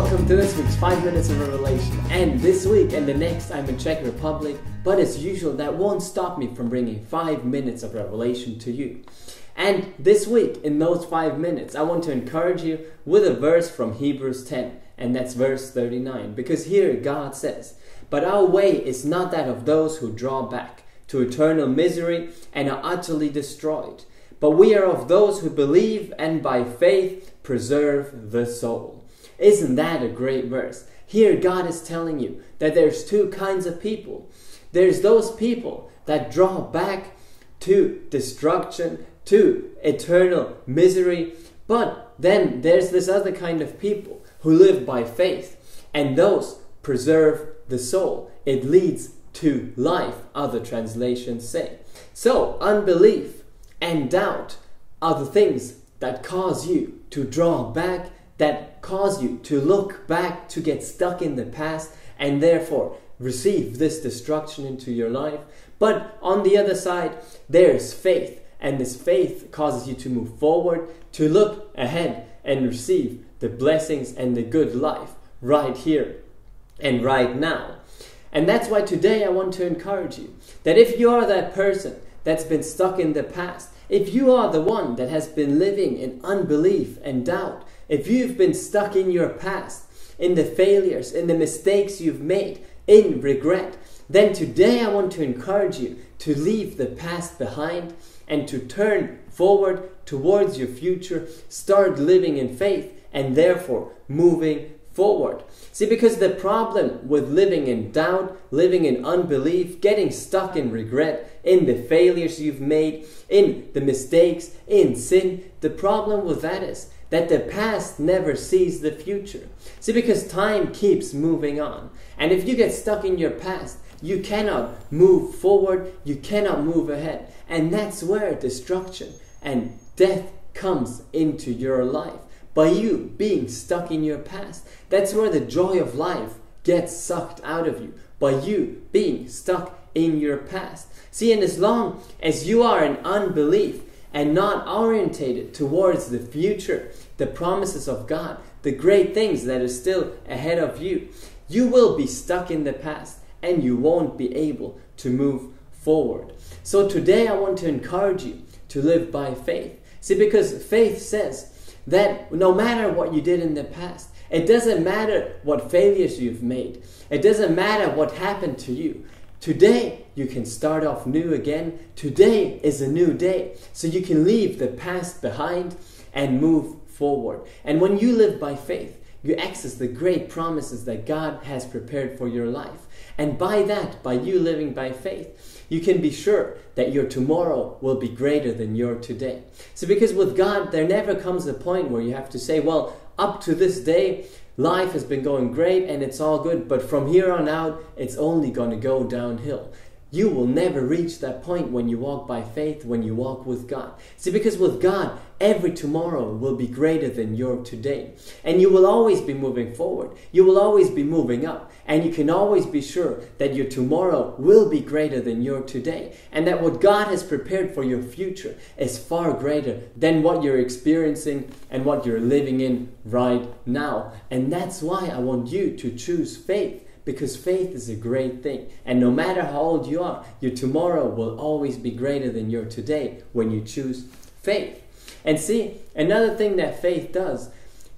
Welcome to this week's 5 Minutes of Revelation. And this week and the next I'm in Czech Republic, but as usual that won't stop me from bringing 5 minutes of revelation to you. And this week in those 5 minutes I want to encourage you with a verse from Hebrews 10, and that's verse 39, because here God says, "But our way is not that of those who draw back to eternal misery and are utterly destroyed, but we are of those who believe and by faith preserve the soul." Isn't that a great verse? Here God is telling you that there's two kinds of people. There's those people that draw back to destruction, to eternal misery, but then there's this other kind of people who live by faith, and those preserve the soul. It leads to life, other translations say. So unbelief and doubt are the things that cause you to draw back, that cause you to look back, to get stuck in the past, and therefore receive this destruction into your life. But on the other side, there's faith, and this faith causes you to move forward, to look ahead and receive the blessings and the good life right here and right now. And that's why today I want to encourage you that if you are that person that's been stuck in the past, if you are the one that has been living in unbelief and doubt, if you've been stuck in your past, in the failures, in the mistakes you've made, in regret, then today I want to encourage you to leave the past behind and to turn forward towards your future, start living in faith, and therefore moving forward. See, because the problem with living in doubt, living in unbelief, getting stuck in regret, in the failures you've made, in the mistakes, in sin, the problem with that is that the past never sees the future. See, because time keeps moving on. And if you get stuck in your past, you cannot move forward, you cannot move ahead. And that's where destruction and death comes into your life. By you being stuck in your past, that's where the joy of life gets sucked out of you. By you being stuck in your past. See, and as long as you are in unbelief and not orientated towards the future, the promises of God, the great things that are still ahead of you, you will be stuck in the past and you won't be able to move forward. So today I want to encourage you to live by faith. See, because faith says that no matter what you did in the past, it doesn't matter what failures you've made, it doesn't matter what happened to you. Today you can start off new again. Today is a new day. So you can leave the past behind and move forward. And when you live by faith, you access the great promises that God has prepared for your life. And by that, by you living by faith, you can be sure that your tomorrow will be greater than your today. So because with God, there never comes a point where you have to say, well, up to this day, life has been going great and it's all good, but from here on out, it's only going to go downhill. You will never reach that point when you walk by faith, when you walk with God. See, because with God, every tomorrow will be greater than your today. And you will always be moving forward. You will always be moving up. And you can always be sure that your tomorrow will be greater than your today. And that what God has prepared for your future is far greater than what you're experiencing and what you're living in right now. And that's why I want you to choose faith. Because faith is a great thing. And no matter how old you are, your tomorrow will always be greater than your today when you choose faith. And see, another thing that faith does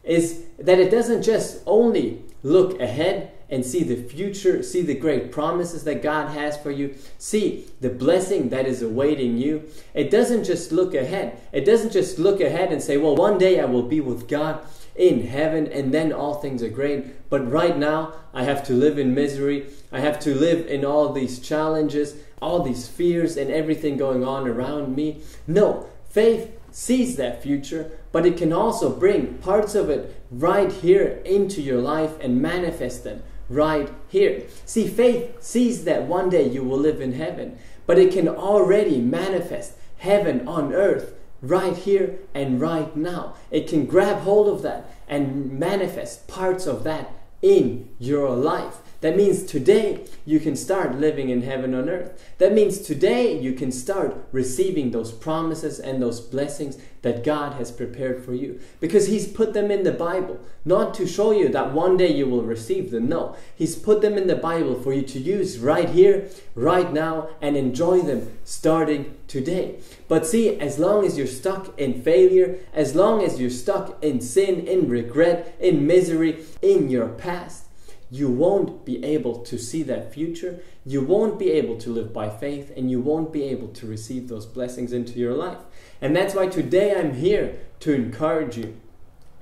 is that it doesn't just only look ahead and see the future, see the great promises that God has for you, see the blessing that is awaiting you. It doesn't just look ahead. It doesn't just look ahead and say, well, one day I will be with God in heaven and then all things are great. But right now I have to live in misery. I have to live in all these challenges, all these fears and everything going on around me. No, faith sees that future, but it can also bring parts of it right here into your life and manifest them right here. See, faith sees that one day you will live in heaven, but it can already manifest heaven on earth right here and right now. It can grab hold of that and manifest parts of that in your life. That means today you can start living in heaven on earth. That means today you can start receiving those promises and those blessings that God has prepared for you. Because He's put them in the Bible, not to show you that one day you will receive them. No, He's put them in the Bible for you to use right here, right now, and enjoy them starting today. But see, as long as you're stuck in failure, as long as you're stuck in sin, in regret, in misery, in your past, you won't be able to see that future. You won't be able to live by faith, and you won't be able to receive those blessings into your life. And that's why today I'm here to encourage you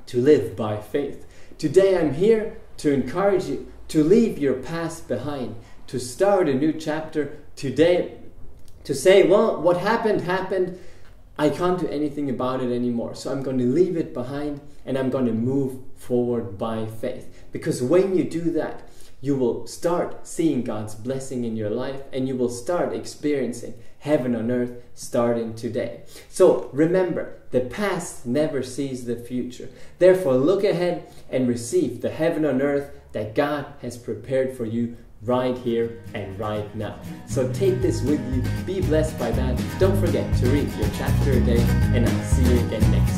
to live by faith. Today I'm here to encourage you to leave your past behind, to start a new chapter today, to say, well, what happened, happened. I can't do anything about it anymore. So I'm going to leave it behind and I'm going to move forward by faith. Because when you do that, you will start seeing God's blessing in your life and you will start experiencing heaven on earth starting today. So remember, the past never sees the future. Therefore, look ahead and receive the heaven on earth that God has prepared for you right here and right now. So take this with you. Be blessed by that. Don't forget to read your chapter a day, and I'll see you again next time.